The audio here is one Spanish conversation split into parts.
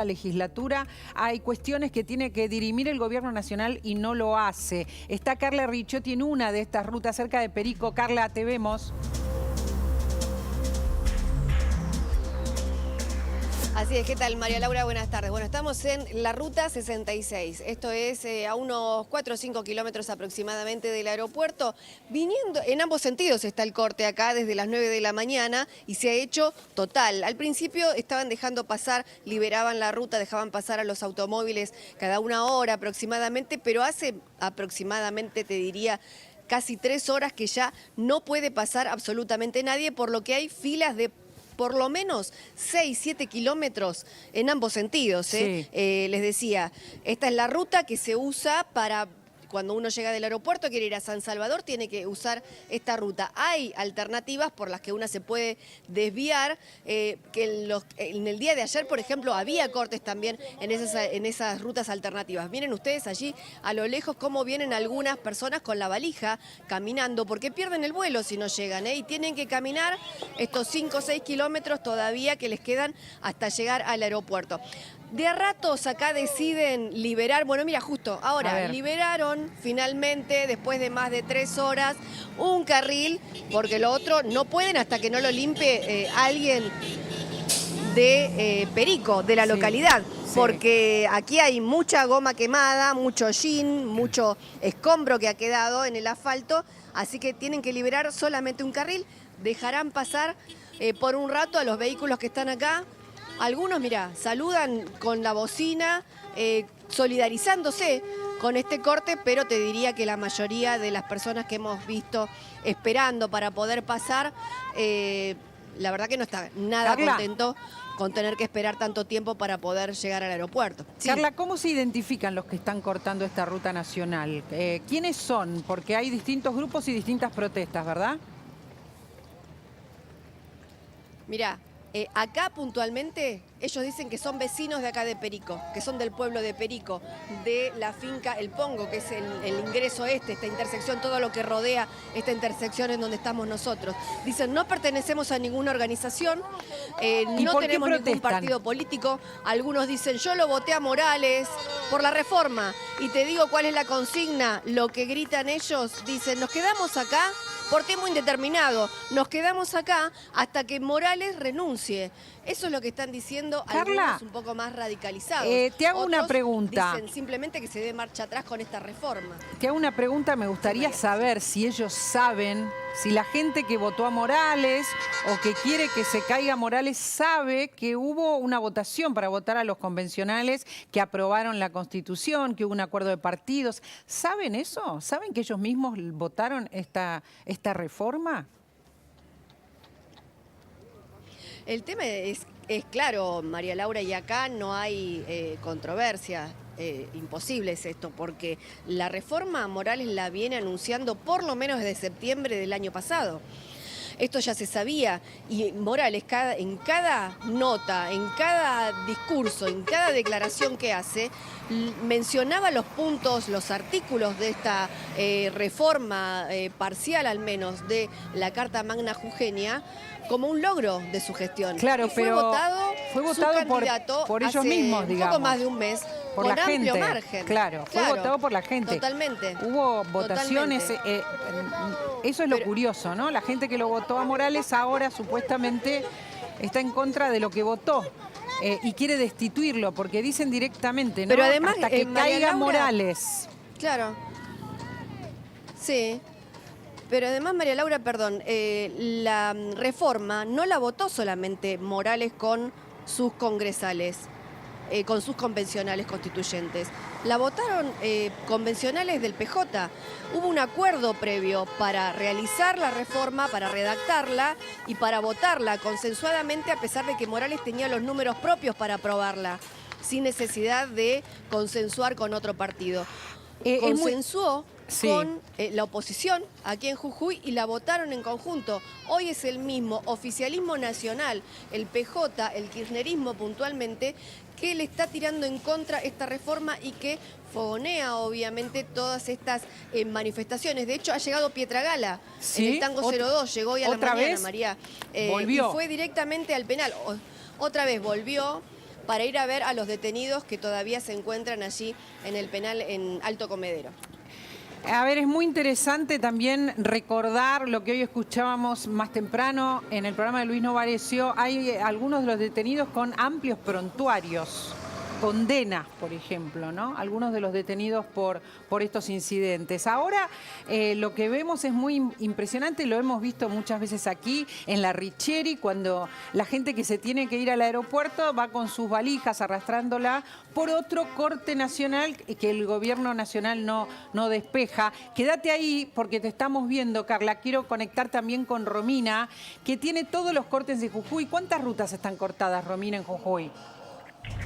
la legislatura hay cuestiones que tiene que dirimir el gobierno nacional y no lo hace. Está Carla Ricciotti en una de estas rutas cerca de Perico. Carla, te vemos. Así es, ¿qué tal, María Laura? Buenas tardes. Bueno, estamos en la Ruta 66. Esto es a unos 4 o 5 kilómetros aproximadamente del aeropuerto. Viniendo, en ambos sentidos está el corte acá desde las 9 de la mañana y se ha hecho total. Al principio estaban dejando pasar, liberaban la ruta, dejaban pasar a los automóviles cada una hora aproximadamente, pero hace aproximadamente, te diría, casi 3 horas que ya no puede pasar absolutamente nadie, por lo que hay filas de por lo menos 6, 7 kilómetros en ambos sentidos. Sí. Les decía, esta es la ruta que se usa para... Cuando uno llega del aeropuerto, quiere ir a San Salvador, tiene que usar esta ruta. Hay alternativas por las que una se puede desviar, que en el día de ayer, por ejemplo, había cortes también en esas rutas alternativas. Miren ustedes allí a lo lejos cómo vienen algunas personas con la valija caminando, porque pierden el vuelo si no llegan, y tienen que caminar estos 5 o 6 kilómetros todavía que les quedan hasta llegar al aeropuerto. De a ratos acá deciden liberar, bueno, mira, justo ahora liberaron finalmente, después de más de 3 horas, un carril, porque lo otro no pueden hasta que no lo limpie alguien de Perico, de la localidad. Sí. Porque aquí hay mucha goma quemada, mucho hollín, mucho escombro que ha quedado en el asfalto, así que tienen que liberar solamente un carril, dejarán pasar por un rato a los vehículos que están acá. Algunos, mira, saludan con la bocina, solidarizándose con este corte, pero te diría que la mayoría de las personas que hemos visto esperando para poder pasar, la verdad que no está nada contento con tener que esperar tanto tiempo para poder llegar al aeropuerto. Sí. Carla, ¿cómo se identifican los que están cortando esta ruta nacional? ¿Quiénes son? Porque hay distintos grupos y distintas protestas, ¿verdad? Mirá. Acá puntualmente ellos dicen que son vecinos de acá de Perico, que son del pueblo de Perico, de la finca El Pongo, que es el ingreso esta intersección, todo lo que rodea esta intersección en donde estamos nosotros. Dicen, no pertenecemos a ninguna organización, no tenemos ningún partido político. Algunos dicen, yo lo voté a Morales por la reforma. Y te digo cuál es la consigna, lo que gritan ellos, dicen, nos quedamos acá por tiempo indeterminado. Nos quedamos acá hasta que Morales renuncie. Eso es lo que están diciendo algunos un poco más radicalizados. Te hago una pregunta. Dicen simplemente que se dé marcha atrás con esta reforma. Te hago una pregunta, me gustaría saber si ellos saben, si la gente que votó a Morales o que quiere que se caiga Morales sabe que hubo una votación para votar a los convencionales que aprobaron la Constitución, que hubo un acuerdo de partidos. ¿Saben eso? ¿Saben que ellos mismos votaron esta reforma? El tema es claro, María Laura, y acá no hay controversia. Imposible es esto, porque la reforma Morales la viene anunciando por lo menos desde septiembre del año pasado. Esto ya se sabía y Morales en cada nota, en cada discurso, en cada declaración que hace, mencionaba los puntos, los artículos de esta reforma parcial al menos de la Carta Magna Jujeña como un logro de su gestión. Claro, pero fue votado por ellos mismos, digamos. Un poco más de un mes. Por con la amplio gente. Margen. Claro, fue votado por la gente. Totalmente. Hubo votaciones, eso es lo curioso, ¿no? La gente que lo votó a Morales ahora supuestamente está en contra de lo que votó. Y quiere destituirlo, porque dicen directamente, ¿no? Pero además, hasta que caiga Morales. Claro. Sí. Pero además, María Laura, perdón, la reforma no la votó solamente Morales con sus congresales, con sus convencionales constituyentes. La votaron convencionales del PJ. Hubo un acuerdo previo para realizar la reforma, para redactarla y para votarla consensuadamente, a pesar de que Morales tenía los números propios para aprobarla, sin necesidad de consensuar con otro partido. Consensuó con la oposición aquí en Jujuy y la votaron en conjunto. Hoy es el mismo oficialismo nacional, el PJ, el kirchnerismo puntualmente, que le está tirando en contra esta reforma y que fogonea obviamente todas estas manifestaciones. De hecho, ha llegado Pietragala en el Tango 02, llegó hoy a la mañana, María. Volvió. Y fue directamente al penal. Otra vez volvió. para ir a ver a los detenidos que todavía se encuentran allí en el penal en Alto Comedero. A ver, es muy interesante también recordar lo que hoy escuchábamos más temprano en el programa de Luis Novarecio. Hay algunos de los detenidos con amplios prontuarios, condenas, por ejemplo, ¿no? Algunos de los detenidos por estos incidentes. Ahora lo que vemos es muy impresionante, lo hemos visto muchas veces aquí en la Richeri, cuando la gente que se tiene que ir al aeropuerto va con sus valijas arrastrándola por otro corte nacional que el gobierno nacional no despeja. Quédate ahí porque te estamos viendo, Carla. Quiero conectar también con Romina, que tiene todos los cortes de Jujuy. ¿Cuántas rutas están cortadas, Romina, en Jujuy?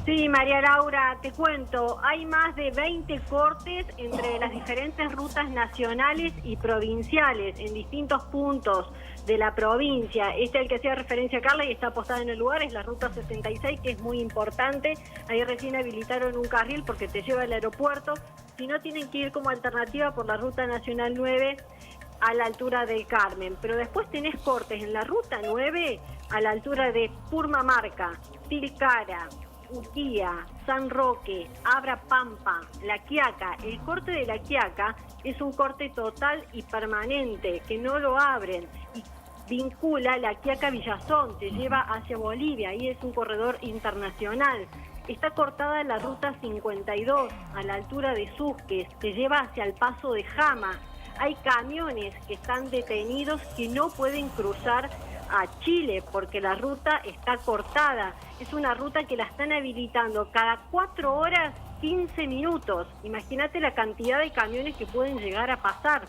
Sí, María Laura, te cuento, hay más de 20 cortes entre las diferentes rutas nacionales y provinciales en distintos puntos de la provincia. Este es el que hacía referencia a Carla y está apostada en el lugar, es la ruta 66, que es muy importante. Ahí recién habilitaron un carril porque te lleva al aeropuerto. Si no, tienen que ir como alternativa por la ruta nacional 9 a la altura del Carmen. Pero después tenés cortes en la ruta 9 a la altura de Purmamarca, Tilcara, Urquía, San Roque, Abra Pampa, La Quiaca. El corte de La Quiaca es un corte total y permanente, que no lo abren, y vincula La Quiaca a Villazón, te lleva hacia Bolivia, y es un corredor internacional. Está cortada la ruta 52 a la altura de Susques, te lleva hacia el paso de Jama. Hay camiones que están detenidos que no pueden cruzar a Chile porque la ruta está cortada. Es una ruta que la están habilitando cada 4 horas 15 minutos. Imagínate la cantidad de camiones que pueden llegar a pasar.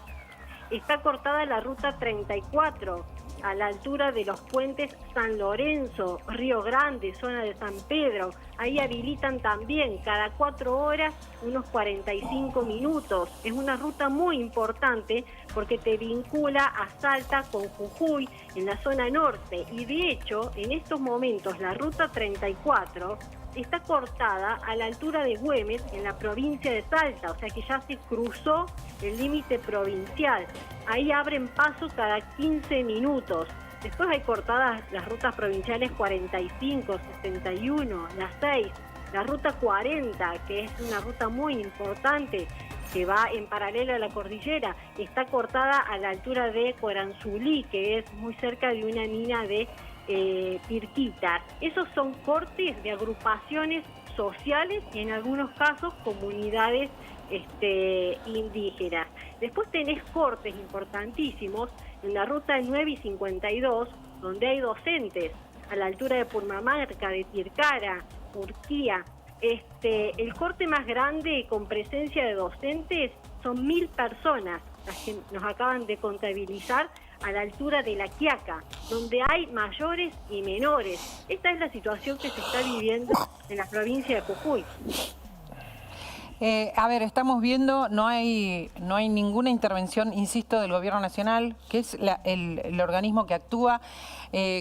Está cortada la ruta 34 a la altura de los puentes San Lorenzo, Río Grande, zona de San Pedro. Ahí habilitan también cada 4 horas unos 45 minutos. Es una ruta muy importante porque te vincula a Salta con Jujuy en la zona norte. Y de hecho, en estos momentos la ruta 34 está cortada a la altura de Güemes, en la provincia de Salta, o sea que ya se cruzó el límite provincial. Ahí abren paso cada 15 minutos. Después hay cortadas las rutas provinciales 45, 61, la 6, la ruta 40, que es una ruta muy importante, que va en paralelo a la cordillera. Está cortada a la altura de Coranzulí, que es muy cerca de una mina de Pirquita. Esos son cortes de agrupaciones sociales y en algunos casos comunidades indígenas. Después tenés cortes importantísimos en la ruta 9 y 52, donde hay docentes a la altura de Purmamarca, de Tilcara, Urquía. El corte más grande con presencia de docentes son 1000 personas, las que nos acaban de contabilizar, a la altura de La Quiaca, donde hay mayores y menores. Esta es la situación que se está viviendo en la provincia de Jujuy. A ver, estamos viendo, no hay ninguna intervención, insisto, del Gobierno Nacional, que es el organismo que actúa.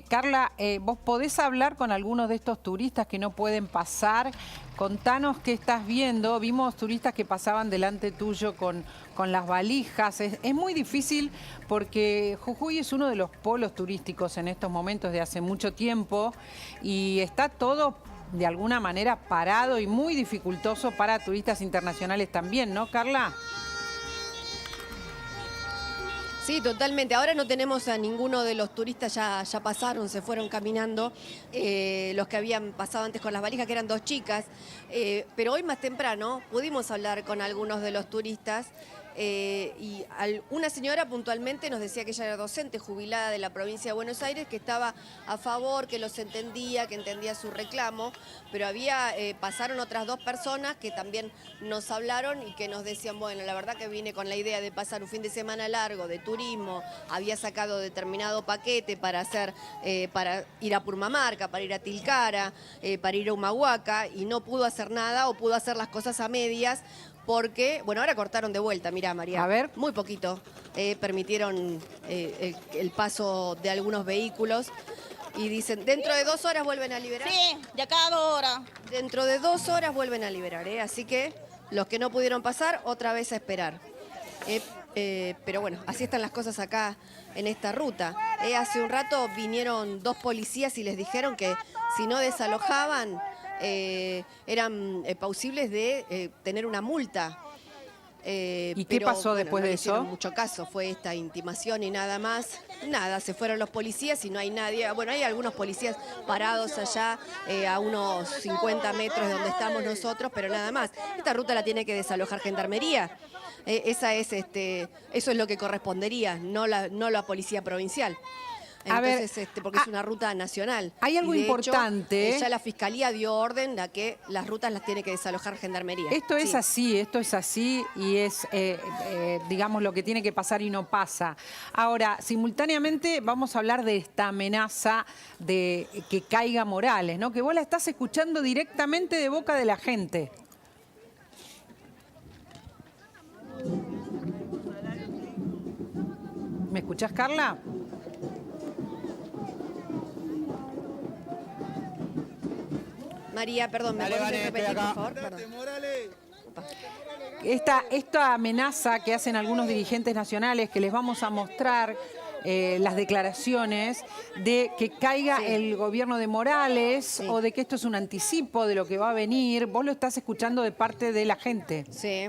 Carla, ¿vos podés hablar con algunos de estos turistas que no pueden pasar? Contanos qué estás viendo. Vimos turistas que pasaban delante tuyo con las valijas. Es muy difícil porque Jujuy es uno de los polos turísticos en estos momentos de hace mucho tiempo y está todo de alguna manera parado y muy dificultoso para turistas internacionales también, ¿no, Carla? Sí, totalmente. Ahora no tenemos a ninguno de los turistas, ya pasaron, se fueron caminando, los que habían pasado antes con las valijas, que eran 2 chicas. Pero hoy más temprano pudimos hablar con algunos de los turistas y una señora puntualmente nos decía que ella era docente jubilada de la provincia de Buenos Aires, que estaba a favor, que los entendía, que entendía su reclamo, pero pasaron otras 2 personas que también nos hablaron y que nos decían, bueno, la verdad que vine con la idea de pasar un fin de semana largo de turismo, había sacado determinado paquete para ir a Purmamarca, para ir a Tilcara, para ir a Humahuaca, y no pudo hacer nada o pudo hacer las cosas a medias, porque, bueno, ahora cortaron de vuelta, mirá, María. A ver. Muy poquito. Permitieron el paso de algunos vehículos y dicen, dentro de 2 horas vuelven a liberar. Sí, de cada 2 horas. Dentro de 2 horas vuelven a liberar, así que los que no pudieron pasar, otra vez a esperar. Pero bueno, así están las cosas acá en esta ruta. Hace un rato vinieron 2 policías y les dijeron que si no desalojaban, eran plausibles de tener una multa. ¿Y qué pasó después no de le hicieron eso? mucho caso, fue esta intimación y nada más. Nada, se fueron los policías y no hay nadie. Bueno, hay algunos policías parados allá a unos 50 metros de donde estamos nosotros, pero nada más. Esta ruta la tiene que desalojar Gendarmería. Eso es lo que correspondería, no la policía provincial. A ver, Entonces, porque es una ruta nacional. hay algo Y de importante. hecho, ya la Fiscalía dio orden a que las rutas las tiene que desalojar Gendarmería. Esto es Sí. así y es, digamos, lo que tiene que pasar y no pasa. Ahora, simultáneamente vamos a hablar de esta amenaza de que caiga Morales, ¿no? Que vos la estás escuchando directamente de boca de la gente. ¿Me escuchás, Carla? María, perdón, ¿me podés repetir, por favor? Perdón. Esta amenaza que hacen algunos dirigentes nacionales, que les vamos a mostrar las declaraciones de que caiga Sí. el gobierno de Morales Sí. o de que esto es un anticipo de lo que va a venir, vos lo estás escuchando de parte de la gente. Sí.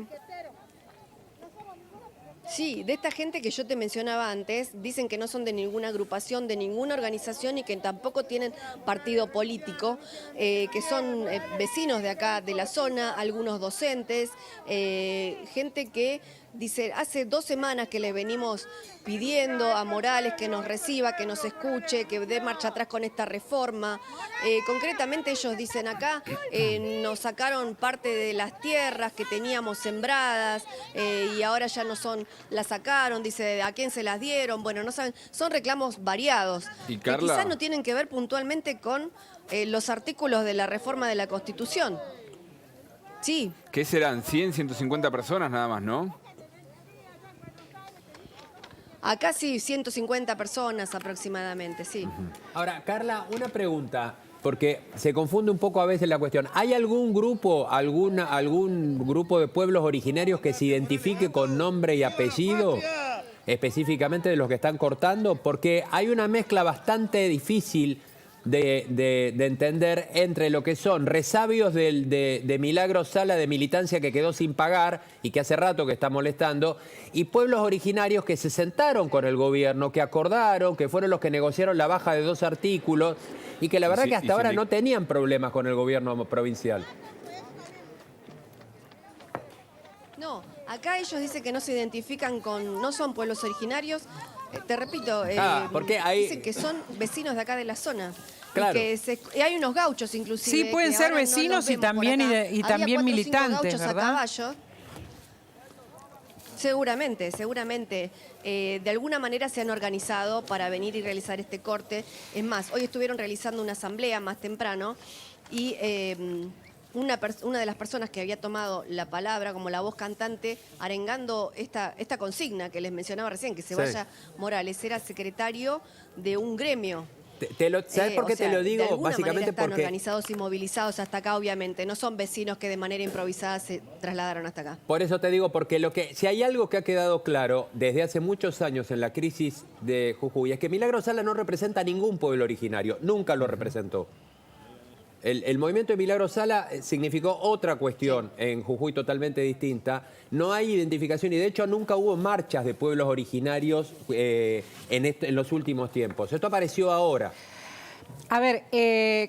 Sí, de esta gente que yo te mencionaba antes, dicen que no son de ninguna agrupación, de ninguna organización y que tampoco tienen partido político, que son vecinos de acá, de la zona, algunos docentes, gente que dice, hace 2 semanas que le venimos pidiendo a Morales que nos reciba, que nos escuche, que dé marcha atrás con esta reforma. Concretamente ellos dicen acá, nos sacaron parte de las tierras que teníamos sembradas y ahora ya no son, las sacaron, dice, ¿a quién se las dieron? Bueno, no saben, son reclamos variados. Y Que Carla, quizás no tienen que ver puntualmente con los artículos de la reforma de la Constitución. Sí, ¿qué serán? 100, 150 personas nada más, ¿no? acá sí, 150 personas aproximadamente, sí. Ahora, Carla, una pregunta, porque se confunde un poco a veces la cuestión. ¿Hay algún grupo, algún grupo de pueblos originarios que se identifique con nombre y apellido, específicamente de los que están cortando? Porque hay una mezcla bastante difícil de entender entre lo que son resabios de Milagros Sala de militancia que quedó sin pagar y que hace rato que está molestando, y pueblos originarios que se sentaron con el gobierno, que acordaron, que fueron los que negociaron la baja de 2 artículos y que la verdad Sí, que y hasta ahora sí, no tenían problemas con el gobierno provincial. No, acá ellos dicen que no se identifican con, no son pueblos originarios. Te repito, porque hay- dicen que son vecinos de acá de la zona. Claro. Y hay unos gauchos inclusive. Sí, pueden que ser ahora no los vecinos y vemos por también, acá. y Había también 4 o 5 militantes, gauchos a ¿verdad? caballo. Seguramente, seguramente. De alguna manera se han organizado para venir y realizar este corte. Es más, hoy estuvieron realizando una asamblea más temprano y una de las personas que había tomado la palabra como la voz cantante, arengando esta consigna que les mencionaba recién, que se Sí. vaya Morales, era secretario de un gremio. ¿Sabes por qué O sea, te lo de digo? alguna Básicamente manera están porque... organizados y movilizados hasta acá, obviamente. No son vecinos que de manera improvisada se trasladaron hasta acá. Por eso te digo, porque si hay algo que ha quedado claro desde hace muchos años en la crisis de Jujuy, es que Milagros Sala no representa a ningún pueblo originario, nunca lo representó. El movimiento de Milagros Sala significó otra cuestión en Jujuy totalmente distinta. No hay identificación y de hecho nunca hubo marchas de pueblos originarios en los últimos tiempos. Esto apareció ahora. A ver,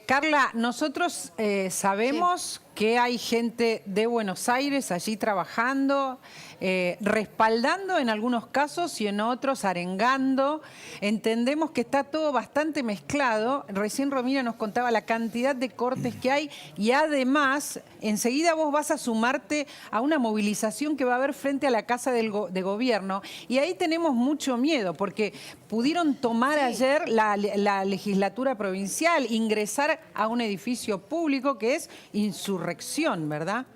Carla, nosotros sabemos que hay gente de Buenos Aires allí trabajando, respaldando en algunos casos y en otros arengando. Entendemos que está todo bastante mezclado. Recién Romina nos contaba la cantidad de cortes que hay y además enseguida vos vas a sumarte a una movilización que va a haber frente a la Casa de Gobierno y ahí tenemos mucho miedo porque pudieron tomar ayer la legislatura provincial, ingresar a un edificio público que es insurrección, ¿verdad?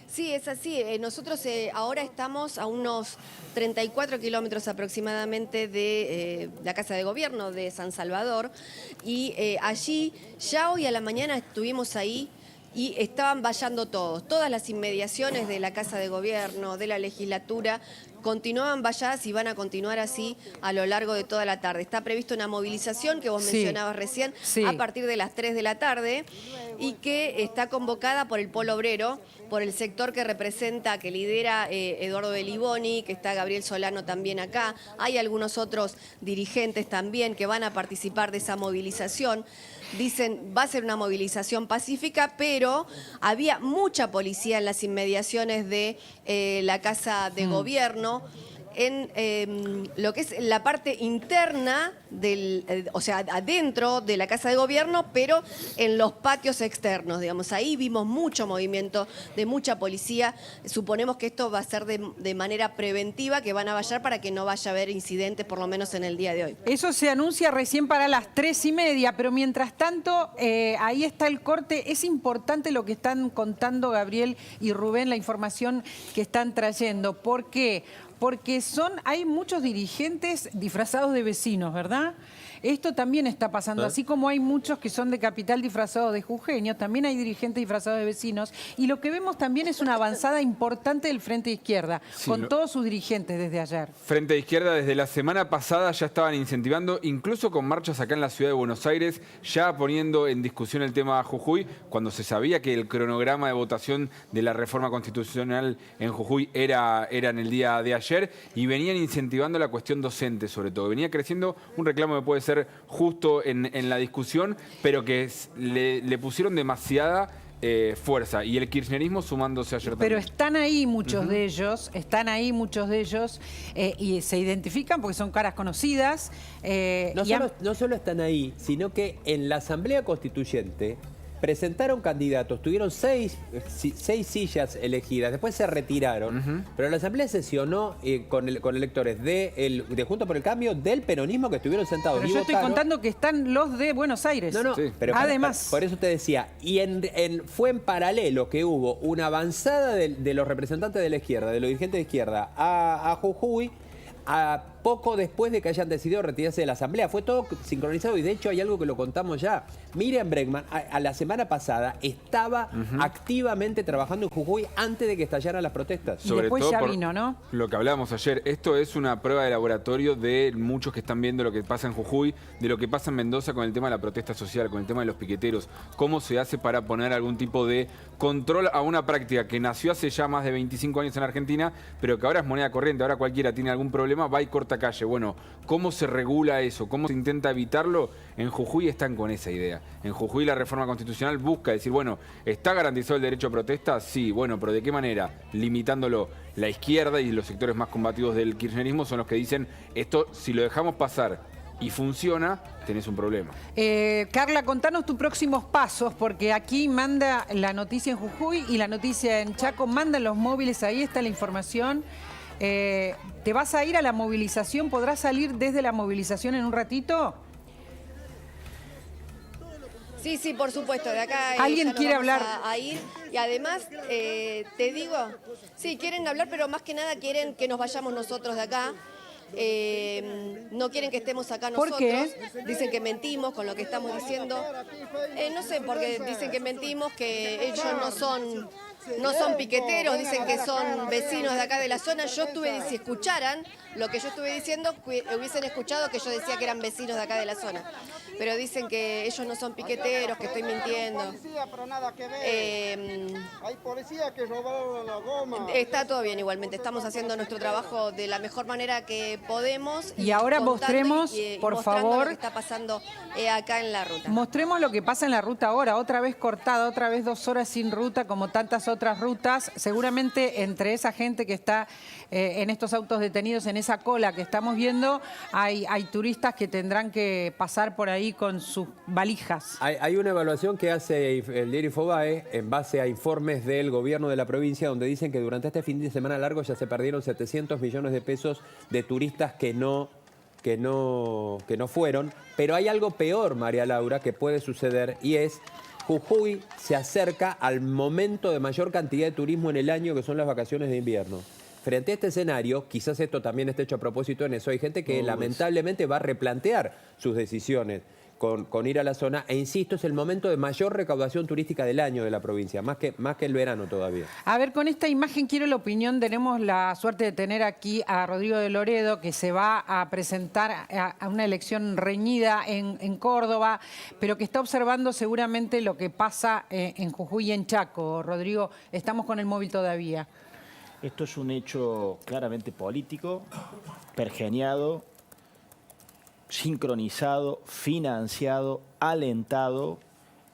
Sí, es así. Nosotros ahora estamos a unos 34 kilómetros aproximadamente de la Casa de Gobierno de San Salvador y allí ya hoy a la mañana estuvimos ahí y estaban vallando todas las inmediaciones de la Casa de Gobierno, de la legislatura, continuaban valladas y van a continuar así a lo largo de toda la tarde. Está prevista una movilización que vos mencionabas recién a partir de las 3 de la tarde y que está convocada por el Polo Obrero, por el sector que representa, que lidera Eduardo Beliboni, que está Gabriel Solano también acá. Hay algunos otros dirigentes también que van a participar de esa movilización. Dicen, va a ser una movilización pacífica, pero había mucha policía en las inmediaciones de la Casa de Gobierno, en lo que es la parte interna, o sea, adentro de la Casa de Gobierno, pero en los patios externos, digamos. Ahí vimos mucho movimiento de mucha policía. Suponemos que esto va a ser de manera preventiva, que van a vallar para que no vaya a haber incidentes, por lo menos en el día de hoy. Eso se anuncia recién para las 3:30, pero mientras tanto, ahí está el corte. Es importante lo que están contando Gabriel y Rubén, la información que están trayendo. ¿Por qué? Porque hay muchos dirigentes disfrazados de vecinos, ¿verdad? Esto también está pasando. Así como hay muchos que son de Capital disfrazados de jujeños, también hay dirigentes disfrazados de vecinos. Y lo que vemos también es una avanzada importante del Frente de Izquierda, con todos sus dirigentes desde ayer. Frente de Izquierda desde la semana pasada ya estaban incentivando, incluso con marchas acá en la ciudad de Buenos Aires, ya poniendo en discusión el tema Jujuy, cuando se sabía que el cronograma de votación de la reforma constitucional en Jujuy era en el día de ayer, y venían incentivando la cuestión docente sobre todo. Venía creciendo un reclamo que puede ser justo en la discusión, pero que le pusieron demasiada fuerza, y el kirchnerismo sumándose ayer también. Pero están ahí muchos de ellos, y se identifican porque son caras conocidas. No solo están ahí, sino que en la Asamblea Constituyente presentaron candidatos, tuvieron seis sillas elegidas, después se retiraron, pero la Asamblea sesionó con electores de Juntos por el Cambio, del peronismo, que estuvieron sentados. Pero yo estoy contando que están los de Buenos Aires. No, sí. pero además. por eso te decía, y fue en paralelo que hubo una avanzada de los representantes de la izquierda, de los dirigentes de izquierda, a Jujuy, a poco después de que hayan decidido retirarse de la Asamblea. Fue todo sincronizado, y de hecho hay algo que lo contamos ya. Miriam Bregman, a la semana pasada, estaba activamente trabajando en Jujuy antes de que estallaran las protestas. Y Sobre después todo ya por vino, ¿no? Lo que hablábamos ayer, esto es una prueba de laboratorio de muchos que están viendo lo que pasa en Jujuy, de lo que pasa en Mendoza con el tema de la protesta social, con el tema de los piqueteros. Cómo se hace para poner algún tipo de control a una práctica que nació hace ya más de 25 años en Argentina, pero que ahora es moneda corriente. Ahora cualquiera tiene algún problema, va y corta calle. Bueno, ¿cómo se regula eso? ¿Cómo se intenta evitarlo? En Jujuy están con esa idea. En Jujuy la reforma constitucional busca decir, bueno, ¿está garantizado el derecho a protesta? Sí, bueno, pero ¿de qué manera? Limitándolo. La izquierda y los sectores más combativos del kirchnerismo son los que dicen, esto si lo dejamos pasar y funciona, tenés un problema. Carla, contanos tus próximos pasos, porque aquí manda la noticia en Jujuy y la noticia en Chaco, mandan los móviles, ahí está la información. ¿Te vas a ir a la movilización? ¿Podrás salir desde la movilización en un ratito? Sí, sí, por supuesto. De acá ¿Alguien ya nos quiere vamos hablar? a ir. Y además, te digo, sí, quieren hablar, pero más que nada quieren que nos vayamos nosotros de acá. No quieren que estemos acá nosotros. ¿Por qué? Dicen que mentimos con lo que estamos diciendo. No sé, porque dicen que mentimos, que ellos no son piqueteros, dicen que son vecinos de acá de la zona. Yo si escucharan lo que yo estuve diciendo, hubiesen escuchado que yo decía que eran vecinos de acá de la zona. Pero dicen que ellos no son piqueteros, que estoy mintiendo. Policía, pero nada que ver. Hay policías que robaron la goma. Está todo bien igualmente, estamos haciendo nuestro trabajo de la mejor manera que podemos. Y ahora mostremos, por mostrando favor, lo que está pasando acá en la ruta. Mostremos lo que pasa en la ruta ahora, otra vez cortada, otra vez 2 horas sin ruta, como tantas otras rutas. Seguramente entre esa gente que está en estos autos detenidos, en esa cola que estamos viendo, hay turistas que tendrán que pasar por ahí con sus valijas. Hay una evaluación que hace el diario Infobae en base a informes del gobierno de la provincia, donde dicen que durante este fin de semana largo ya se perdieron 700 millones de pesos de turistas que no fueron. Pero hay algo peor, María Laura, que puede suceder, y es Jujuy se acerca al momento de mayor cantidad de turismo en el año, que son las vacaciones de invierno. Frente a este escenario, quizás esto también esté hecho a propósito en eso, hay gente que lamentablemente va a replantear sus decisiones. con ir a la zona, e insisto, es el momento de mayor recaudación turística del año de la provincia, más que el verano todavía. A ver, con esta imagen quiero la opinión. Tenemos la suerte de tener aquí a Rodrigo de Loredo, que se va a presentar a una elección reñida en Córdoba, pero que está observando seguramente lo que pasa en Jujuy y en Chaco. Rodrigo, estamos con el móvil todavía. Esto es un hecho claramente político, pergeñado, sincronizado, financiado, alentado.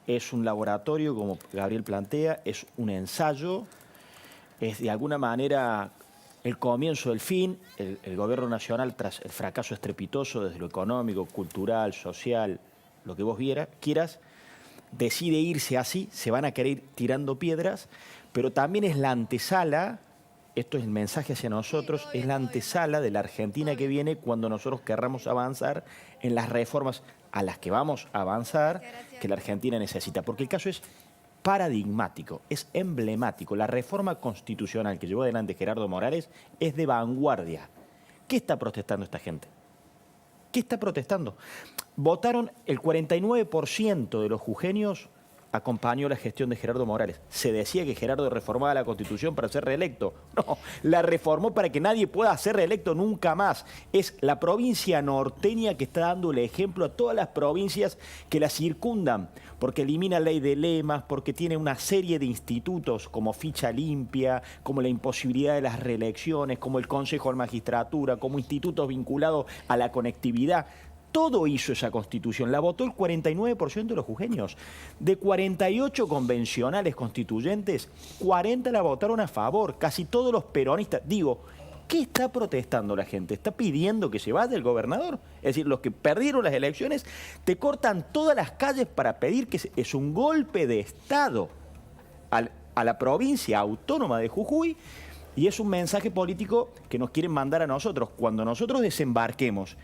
Es un laboratorio, como Gabriel plantea, es un ensayo, es de alguna manera el comienzo del fin. El gobierno nacional, tras el fracaso estrepitoso desde lo económico, cultural, social, lo que vos quieras, decide irse así, se van a querer ir tirando piedras, pero también es la antesala. Esto es el mensaje hacia nosotros, es la antesala de la Argentina que viene cuando nosotros querramos avanzar en las reformas a las que vamos a avanzar, que la Argentina necesita. Porque el caso es paradigmático, es emblemático. La reforma constitucional que llevó adelante Gerardo Morales es de vanguardia. ¿Qué está protestando esta gente? ¿Qué está protestando? Votaron el 49% de los jujeños. Acompañó la gestión de Gerardo Morales. Se decía que Gerardo reformaba la Constitución para ser reelecto. No, la reformó para que nadie pueda ser reelecto nunca más. Es la provincia norteña que está dando el ejemplo a todas las provincias que la circundan, porque elimina la ley de lemas, porque tiene una serie de institutos como ficha limpia, como la imposibilidad de las reelecciones, como el Consejo de Magistratura, como institutos vinculados a la conectividad. Todo hizo esa Constitución, la votó el 49% de los jujeños. De 48 convencionales constituyentes, 40 la votaron a favor, casi todos los peronistas. Digo, ¿qué está protestando la gente? ¿Está pidiendo que se vaya el gobernador? Es decir, los que perdieron las elecciones te cortan todas las calles para pedir que es un golpe de Estado a la provincia autónoma de Jujuy, y es un mensaje político que nos quieren mandar a nosotros. Cuando nosotros desembarquemos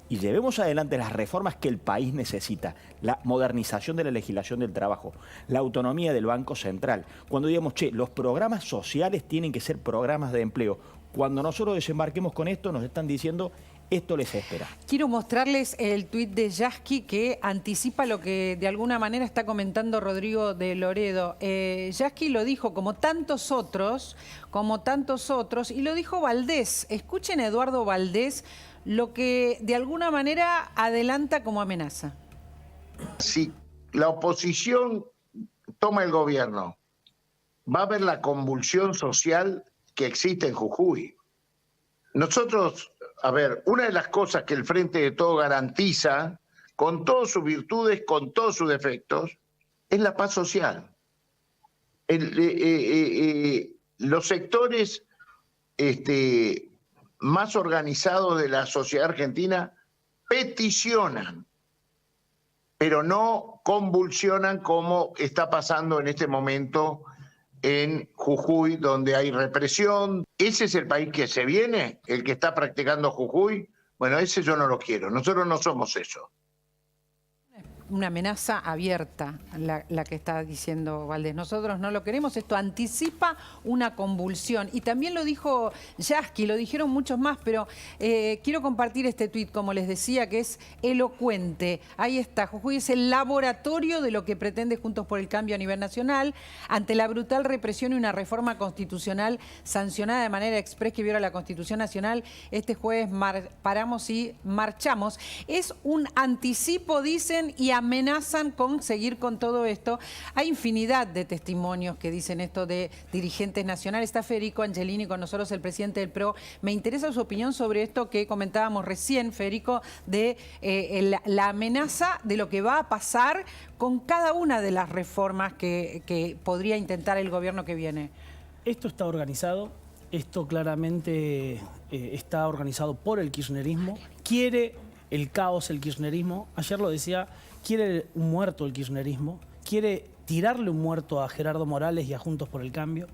y llevemos adelante las reformas que el país necesita, la modernización de la legislación del trabajo, la autonomía del Banco Central, cuando digamos, che, los programas sociales tienen que ser programas de empleo, cuando nosotros desembarquemos con esto, nos están diciendo, esto les espera. Quiero mostrarles el tuit de Yasky que anticipa lo que de alguna manera está comentando Rodrigo de Loredo. Yasky lo dijo como tantos otros, y lo dijo Valdés. Escuchen a Eduardo Valdés, lo que de alguna manera adelanta como amenaza. Si la oposición toma el gobierno, va a haber la convulsión social que existe en Jujuy. Nosotros, a ver, una de las cosas que el Frente de Todos garantiza, con todas sus virtudes, con todos sus defectos, es la paz social. Los sectores más organizados de la sociedad argentina peticionan, pero no convulsionan como está pasando en este momento en Jujuy, donde hay represión. ¿Ese es el país que se viene? ¿El que está practicando Jujuy? Bueno, ese yo no lo quiero. Nosotros no somos eso. Una amenaza abierta la que está diciendo Valdés. Nosotros no lo queremos, esto anticipa una convulsión. Y también lo dijo Yasky, lo dijeron muchos más, pero quiero compartir este tuit, como les decía, que es elocuente. Ahí está, Jujuy es el laboratorio de lo que pretende Juntos por el Cambio a nivel nacional, ante la brutal represión y una reforma constitucional sancionada de manera exprés que viola la Constitución Nacional. Este jueves paramos y marchamos. Es un anticipo, dicen, y amenazan con seguir con todo esto. Hay infinidad de testimonios que dicen esto de dirigentes nacionales. Está Federico Angelini con nosotros, el presidente del PRO. Me interesa su opinión sobre esto que comentábamos recién, Federico, de la amenaza de lo que va a pasar con cada una de las reformas que podría intentar el gobierno que viene. Esto está organizado, esto claramente está organizado por el kirchnerismo. Quiere el caos el kirchnerismo. Ayer lo decía, quiere un muerto el kirchnerismo, quiere tirarle un muerto a Gerardo Morales y a Juntos por el Cambio.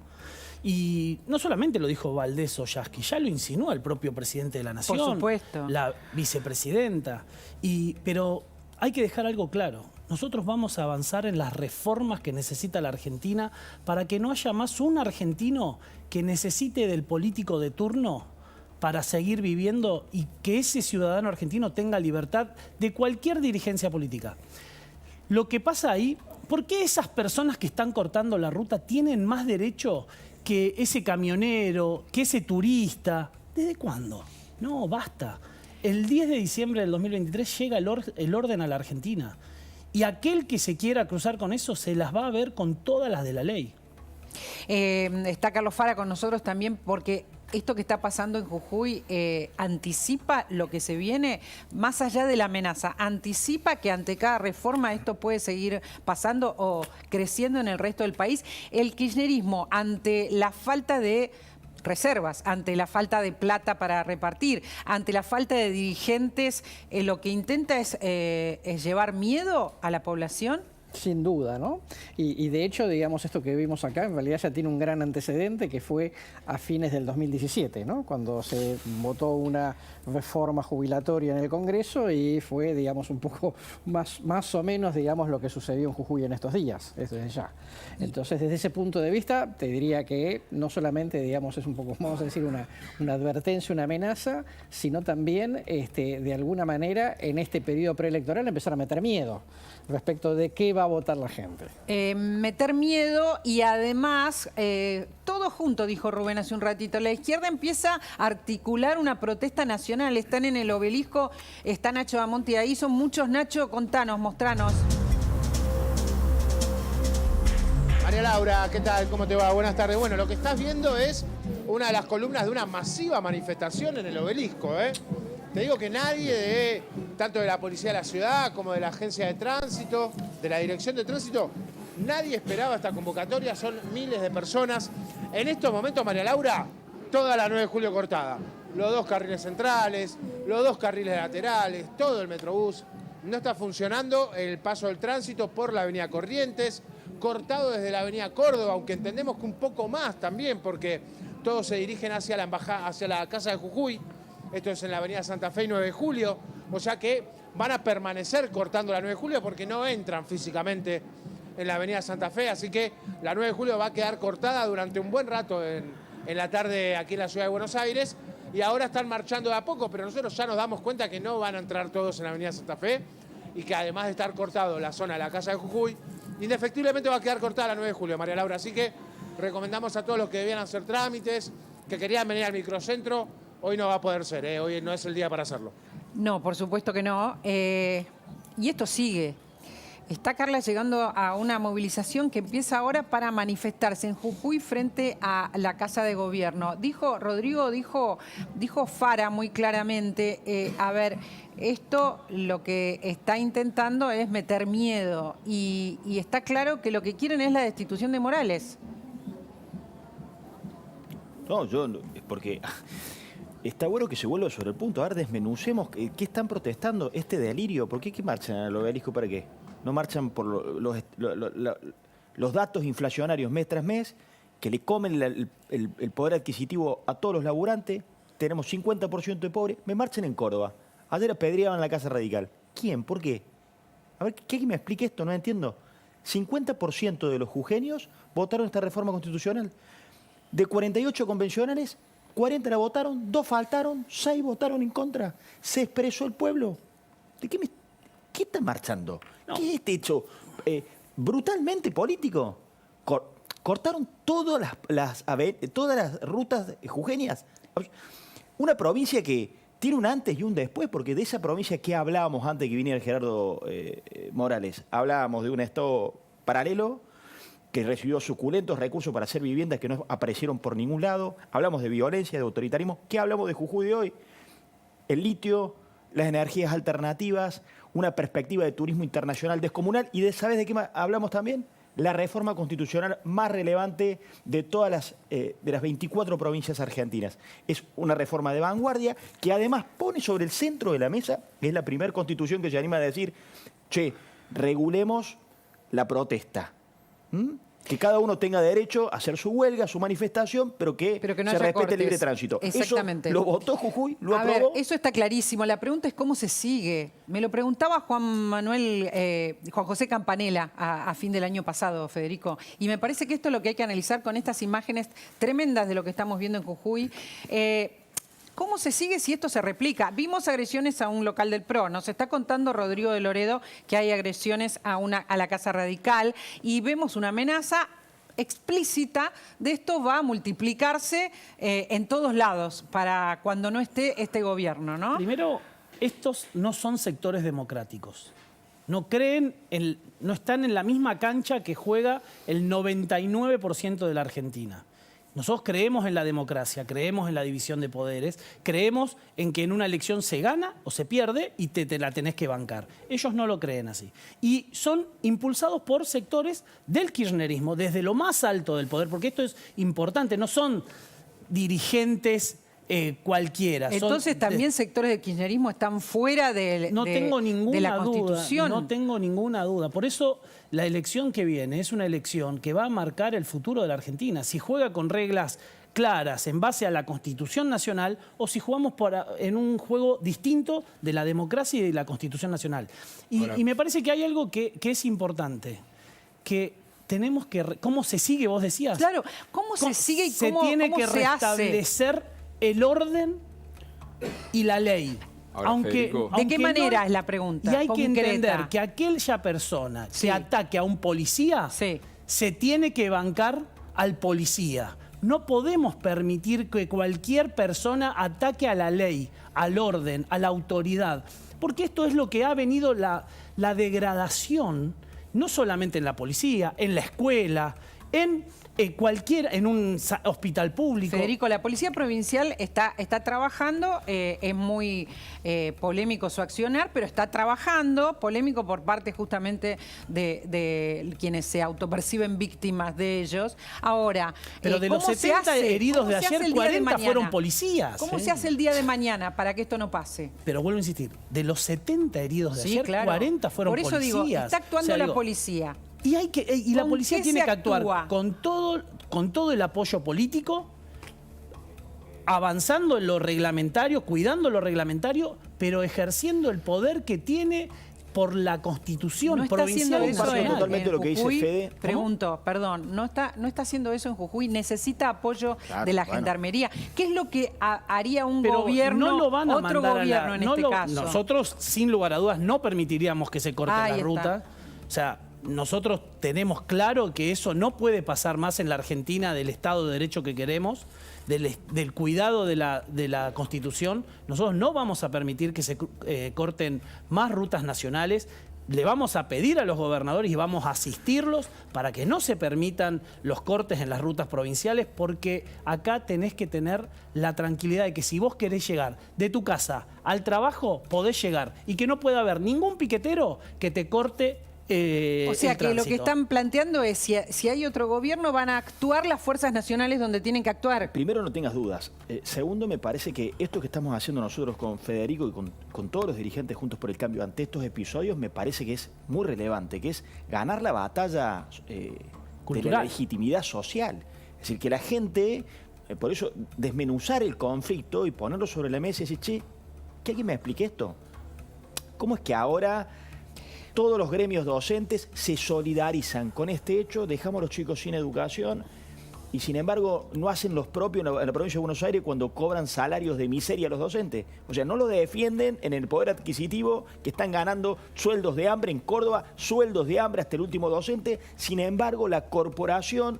Y no solamente lo dijo Valdés o Yasky, ya lo insinuó el propio presidente de la Nación, por supuesto, la vicepresidenta. Pero hay que dejar algo claro. Nosotros vamos a avanzar en las reformas que necesita la Argentina para que no haya más un argentino que necesite del político de turno para seguir viviendo y que ese ciudadano argentino tenga libertad de cualquier dirigencia política. Lo que pasa ahí, ¿por qué esas personas que están cortando la ruta tienen más derecho que ese camionero, que ese turista? ¿Desde cuándo? No, basta. El 10 de diciembre del 2023 llega el orden a la Argentina. Y aquel que se quiera cruzar con eso se las va a ver con todas las de la ley. Está Carlos Fara con nosotros también porque esto que está pasando en Jujuy anticipa lo que se viene, más allá de la amenaza, anticipa que ante cada reforma esto puede seguir pasando o creciendo en el resto del país. El kirchnerismo, ante la falta de reservas, ante la falta de plata para repartir, ante la falta de dirigentes, lo que intenta es llevar miedo a la población. Sin duda, ¿no? Y de hecho, digamos, esto que vimos acá en realidad ya tiene un gran antecedente que fue a fines del 2017, ¿no? Cuando se votó una reforma jubilatoria en el Congreso y fue, digamos, un poco más o menos, digamos, lo que sucedió en Jujuy en estos días, desde ya. Entonces, desde ese punto de vista, te diría que no solamente, digamos, es un poco, vamos a decir, una advertencia, una amenaza, sino también, de alguna manera, en este periodo preelectoral empezar a meter miedo respecto de qué va a votar la gente. Meter miedo y además, todo junto, dijo Rubén hace un ratito, la izquierda empieza a articular una protesta nacional. Están en el Obelisco, está Nacho Damonte ahí, son muchos. Nacho, contanos, mostranos. María Laura, ¿qué tal? ¿Cómo te va? Buenas tardes. Bueno, lo que estás viendo es una de las columnas de una masiva manifestación en el Obelisco, ¿eh? Te digo que nadie, tanto de la Policía de la Ciudad como de la Agencia de Tránsito, de la Dirección de Tránsito, nadie esperaba esta convocatoria, son miles de personas. En estos momentos, María Laura, toda la 9 de julio cortada. Los 2 carriles centrales, los 2 carriles laterales, todo el Metrobús. No está funcionando el paso del tránsito por la avenida Corrientes, cortado desde la avenida Córdoba, aunque entendemos que un poco más también, porque todos se dirigen hacia la embajada, hacia la Casa de Jujuy. Esto es en la avenida Santa Fe y 9 de julio, o sea que van a permanecer cortando la 9 de julio porque no entran físicamente en la avenida Santa Fe, así que la 9 de julio va a quedar cortada durante un buen rato en la tarde aquí en la ciudad de Buenos Aires, y ahora están marchando de a poco, pero nosotros ya nos damos cuenta que no van a entrar todos en la avenida Santa Fe, y que además de estar cortado la zona de la Casa de Jujuy, indefectiblemente va a quedar cortada la 9 de julio, María Laura, así que recomendamos a todos los que debían hacer trámites, que querían venir al microcentro. Hoy no va a poder ser, hoy no es el día para hacerlo. No, por supuesto que no. Y esto sigue. Está Carla llegando a una movilización que empieza ahora para manifestarse en Jujuy frente a la Casa de Gobierno. Dijo Fara muy claramente, a ver, esto lo que está intentando es meter miedo y está claro que lo que quieren es la destitución de Morales. No, porque está bueno que se vuelva sobre el punto. A ver, desmenucemos qué están protestando, este delirio. ¿Por qué marchan al Obelisco? ¿Para qué? No marchan por los datos inflacionarios mes tras mes, que le comen el poder adquisitivo a todos los laburantes. Tenemos 50% de pobres. Me marchan en Córdoba. Ayer apedreaban la Casa Radical. ¿Quién? ¿Por qué? A ver, ¿qué me explique esto? No entiendo. 50% de los jujeños votaron esta reforma constitucional. De 48 convencionales, 40 la votaron, 2 faltaron, 6 votaron en contra. Se expresó el pueblo. ¿De qué está marchando? No. ¿Qué es este hecho brutalmente político? Cortaron todas las rutas jujeñas. Una provincia que tiene un antes y un después, porque de esa provincia que hablábamos antes que viniera Gerardo Morales, hablábamos de un estado paralelo que recibió suculentos recursos para hacer viviendas que no aparecieron por ningún lado. Hablamos de violencia, de autoritarismo. ¿Qué hablamos de Jujuy de hoy? El litio, las energías alternativas, una perspectiva de turismo internacional descomunal. ¿Y sabes de qué más hablamos también? La reforma constitucional más relevante de todas de las 24 provincias argentinas. Es una reforma de vanguardia que además pone sobre el centro de la mesa, que es la primera constitución que se anima a decir, che, regulemos la protesta. Que cada uno tenga derecho a hacer su huelga, su manifestación, pero que no se respete el libre tránsito. Exactamente. Eso lo votó Jujuy, lo aprobó. A ver, eso está clarísimo. La pregunta es cómo se sigue. Me lo preguntaba Juan José Campanella a fin del año pasado, Federico. Y me parece que esto es lo que hay que analizar con estas imágenes tremendas de lo que estamos viendo en Jujuy. ¿Cómo se sigue si esto se replica? Vimos agresiones a un local del PRO. Nos está contando Rodrigo de Loredo que hay agresiones a la Casa Radical y vemos una amenaza explícita de esto va a multiplicarse en todos lados para cuando no esté este gobierno, ¿no? Primero, estos no son sectores democráticos. No creen, no están en la misma cancha que juega el 99% de la Argentina. Nosotros creemos en la democracia, creemos en la división de poderes, creemos en que en una elección se gana o se pierde y te la tenés que bancar. Ellos no lo creen así. Y son impulsados por sectores del kirchnerismo, desde lo más alto del poder, porque esto es importante, no son dirigentes cualquiera. Entonces también sectores del kirchnerismo están fuera de la Constitución. No tengo ninguna duda. Por eso la elección que viene es una elección que va a marcar el futuro de la Argentina. Si juega con reglas claras en base a la Constitución Nacional o si jugamos en un juego distinto de la democracia y de la Constitución Nacional. Y me parece que hay algo que es importante, que tenemos que... ¿Cómo se sigue, vos decías? Claro, ¿cómo se sigue y cómo se hace? Se tiene que restablecer el orden y la ley. Ahora, ¿de qué manera es la pregunta? Y hay que concreta. entender que aquella persona que ataque a un policía se tiene que bancar al policía. No podemos permitir que cualquier persona ataque a la ley, al orden, a la autoridad. Porque esto es lo que ha venido la degradación, no solamente en la policía, en la escuela, en un hospital público. Federico, la Policía Provincial está trabajando, es muy polémico su accionar, pero está trabajando, polémico por parte justamente de quienes se autoperciben víctimas de ellos. Ahora, pero de los 70 heridos de ayer, 40 fueron policías. ¿Cómo se hace el día de mañana para que esto no pase? Pero vuelvo a insistir, de los 70 heridos de ayer, claro. 40 fueron policías. Por eso digo, está actuando la policía. Y la policía tiene que actuar con todo el apoyo político, avanzando en lo reglamentario, cuidando lo reglamentario, pero ejerciendo el poder que tiene por la Constitución provincial. Totalmente lo que dice Fede. Pregunto, perdón, no está haciendo eso en Jujuy, necesita apoyo de la Gendarmería. ¿Qué es lo que haría un gobierno, no lo van a otro gobierno en este caso? Nosotros, sin lugar a dudas, no permitiríamos que se corte la ruta. O sea, nosotros tenemos claro que eso no puede pasar más en la Argentina del Estado de Derecho que queremos, del cuidado de la Constitución. Nosotros no vamos a permitir que se corten más rutas nacionales. Le vamos a pedir a los gobernadores y vamos a asistirlos para que no se permitan los cortes en las rutas provinciales, porque acá tenés que tener la tranquilidad de que si vos querés llegar de tu casa al trabajo, podés llegar y que no pueda haber ningún piquetero que te corte o sea que lo que están planteando es si hay otro gobierno van a actuar las fuerzas nacionales donde tienen que actuar. Primero, no tengas dudas. Segundo, me parece que esto que estamos haciendo nosotros con Federico y con todos los dirigentes Juntos por el Cambio ante estos episodios me parece que es muy relevante, que es ganar la batalla de la legitimidad social. Es decir, que la gente, por eso desmenuzar el conflicto y ponerlo sobre la mesa y decir, che, ¿que alguien me explique esto? ¿Cómo es que ahora todos los gremios docentes se solidarizan con este hecho, dejamos a los chicos sin educación y sin embargo no hacen los propios en la provincia de Buenos Aires cuando cobran salarios de miseria a los docentes? O sea, no lo defienden en el poder adquisitivo, que están ganando sueldos de hambre en Córdoba, sueldos de hambre hasta el último docente. Sin embargo, la corporación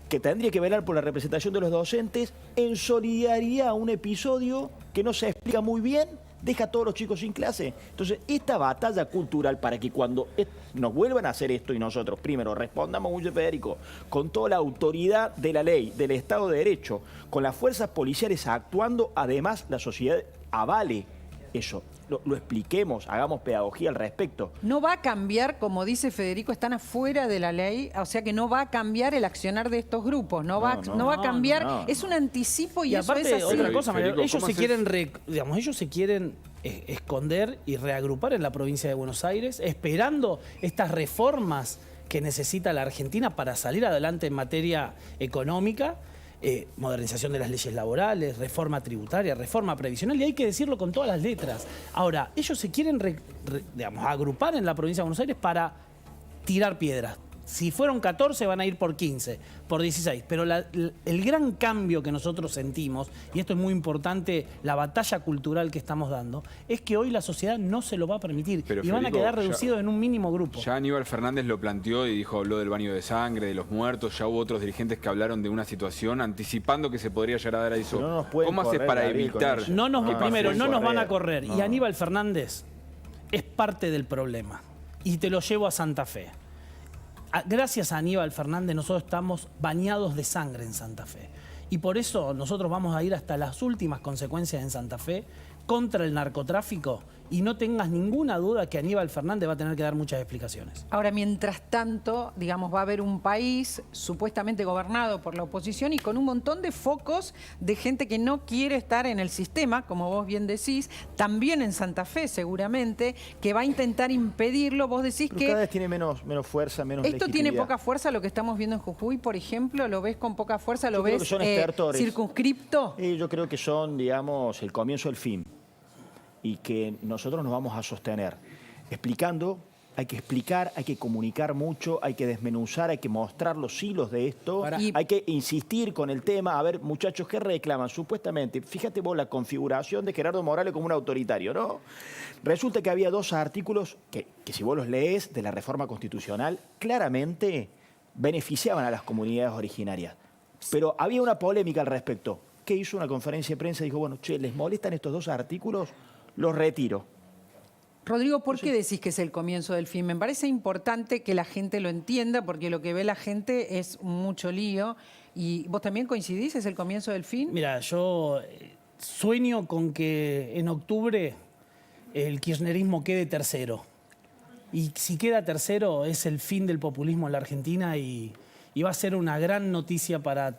que tendría que velar por la representación de los docentes, en solidaridad a un episodio que no se explica muy bien, deja a todos los chicos sin clase. Entonces, esta batalla cultural para que cuando nos vuelvan a hacer esto y nosotros, primero, respondamos, mucho Federico, con toda la autoridad de la ley, del Estado de Derecho, con las fuerzas policiales actuando, además la sociedad avale eso, lo expliquemos, hagamos pedagogía al respecto. No va a cambiar, como dice Federico, están afuera de la ley, o sea que no va a cambiar el accionar de estos grupos, no va a cambiar, es un anticipo y eso aparte, es así. Otra cosa, Federico, ellos se quieren esconder y reagrupar en la provincia de Buenos Aires, esperando estas reformas que necesita la Argentina para salir adelante en materia económica. Modernización de las leyes laborales, reforma tributaria, reforma previsional, y hay que decirlo con todas las letras. Ahora, ellos se quieren agrupar en la provincia de Buenos Aires para tirar piedras, Si fueron 14 van a ir por 15, por 16. Pero el gran cambio que nosotros sentimos, y esto es muy importante, la batalla cultural que estamos dando, es que hoy la sociedad no se lo va a permitir. Pero, y van a Federico, quedar reducidos en un mínimo grupo. Ya Aníbal Fernández lo planteó y habló del baño de sangre, de los muertos. Ya hubo otros dirigentes que hablaron de una situación anticipando que se podría llegar a dar a eso. No nos pueden ¿Cómo haces correr, para Gabriel, con evitar? eso. Primero, no nos van a correr. No. Y Aníbal Fernández es parte del problema. Y te lo llevo a Santa Fe. Gracias a Aníbal Fernández nosotros estamos bañados de sangre en Santa Fe. Y por eso nosotros vamos a ir hasta las últimas consecuencias en Santa Fe contra el narcotráfico. Y no tengas ninguna duda que Aníbal Fernández va a tener que dar muchas explicaciones. Ahora, mientras tanto, digamos, va a haber un país supuestamente gobernado por la oposición y con un montón de focos de gente que no quiere estar en el sistema, como vos bien decís, también en Santa Fe seguramente, que va a intentar impedirlo. Vos decís Pero que cada vez tiene menos fuerza, menos esto tiene legitimidad. poca fuerza, lo que estamos viendo en Jujuy, por ejemplo, ¿lo ves con poca fuerza? ¿Lo Yo creo ves que son estertores. circunscripto? Yo creo que son, digamos, el comienzo del fin. Y que nosotros nos vamos a sostener explicando, hay que explicar, hay que comunicar mucho, hay que desmenuzar, hay que mostrar los hilos de esto, hay que insistir con el tema. A ver, muchachos, ¿qué reclaman? Supuestamente, fíjate vos la configuración de Gerardo Morales como un autoritario, ¿no? Resulta que había 2 artículos que si vos los lees de la reforma constitucional, claramente beneficiaban a las comunidades originarias. Pero había una polémica al respecto. ¿Qué hizo? Una conferencia de prensa y dijo, bueno, che, ¿les molestan estos 2 artículos? Los retiro. Rodrigo, ¿por qué decís que es el comienzo del fin? Me parece importante que la gente lo entienda, porque lo que ve la gente es mucho lío. ¿Y vos también coincidís? ¿Es el comienzo del fin? Mira, yo sueño con que en octubre el kirchnerismo quede tercero. Y si queda tercero es el fin del populismo en la Argentina y va a ser una gran noticia para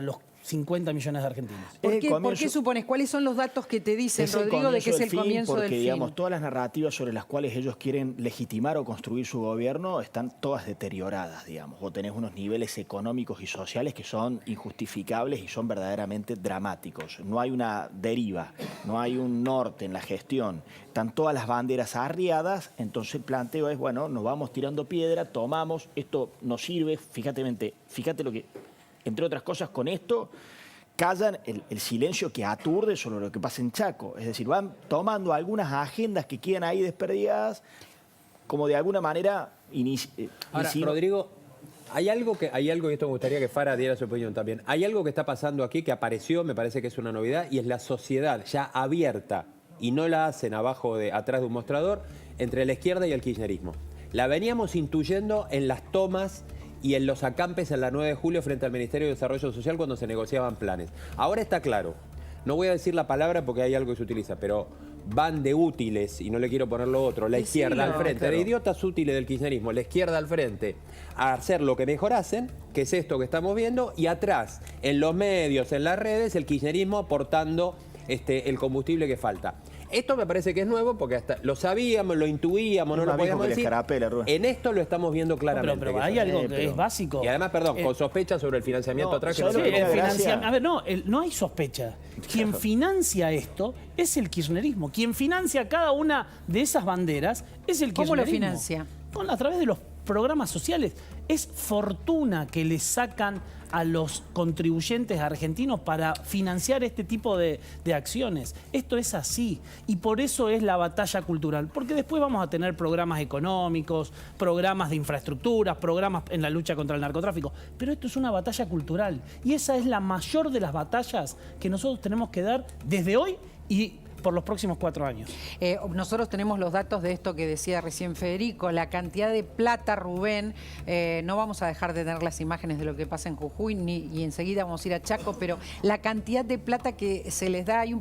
los 50 millones de argentinos. ¿Por qué supones? ¿Cuáles son los datos que te dicen, Rodrigo, de que es el comienzo del fin? Porque, digamos, todas las narrativas sobre las cuales ellos quieren legitimar o construir su gobierno están todas deterioradas, digamos. Vos tenés unos niveles económicos y sociales que son injustificables y son verdaderamente dramáticos. No hay una deriva, no hay un norte en la gestión. Están todas las banderas arriadas, entonces el planteo es, bueno, nos vamos tirando piedra, tomamos, esto nos sirve, fíjate lo que... Entre otras cosas, con esto callan el silencio que aturde sobre lo que pasa en Chaco. Es decir, van tomando algunas agendas que quedan ahí desperdigadas, como de alguna manera... Ahora, Rodrigo, hay algo, y esto me gustaría que Fara diera su opinión también. Hay algo que está pasando aquí que apareció, me parece que es una novedad, y es la sociedad ya abierta, y no la hacen atrás de un mostrador, entre la izquierda y el kirchnerismo. La veníamos intuyendo en las tomas y en los acampes en la 9 de julio frente al Ministerio de Desarrollo Social cuando se negociaban planes. Ahora está claro, no voy a decir la palabra porque hay algo que se utiliza, pero van de útiles, y no le quiero poner lo otro, la izquierda al frente, claro. de idiotas útiles del kirchnerismo, la izquierda al frente, a hacer lo que mejor hacen, que es esto que estamos viendo, y atrás, en los medios, en las redes, el kirchnerismo aportando el combustible que falta. Esto me parece que es nuevo porque hasta lo sabíamos, lo intuíamos, no lo podíamos decir. En esto lo estamos viendo claramente. Pero hay algo que es básico. Y además, perdón, con sospecha sobre el financiamiento atrás. Que a ver, no hay sospecha. Quien financia esto es el kirchnerismo. Quien financia cada una de esas banderas es el kirchnerismo. ¿Cómo lo financia? A través de los programas sociales. Es fortuna que le sacan a los contribuyentes argentinos para financiar este tipo de acciones. Esto es así y por eso es la batalla cultural, porque después vamos a tener programas económicos, programas de infraestructuras, programas en la lucha contra el narcotráfico, pero esto es una batalla cultural y esa es la mayor de las batallas que nosotros tenemos que dar desde hoy y por los próximos 4 años. Nosotros tenemos los datos de esto que decía recién Federico, la cantidad de plata, Rubén, no vamos a dejar de tener las imágenes de lo que pasa en Jujuy y enseguida vamos a ir a Chaco, pero la cantidad de plata que se les da, hay un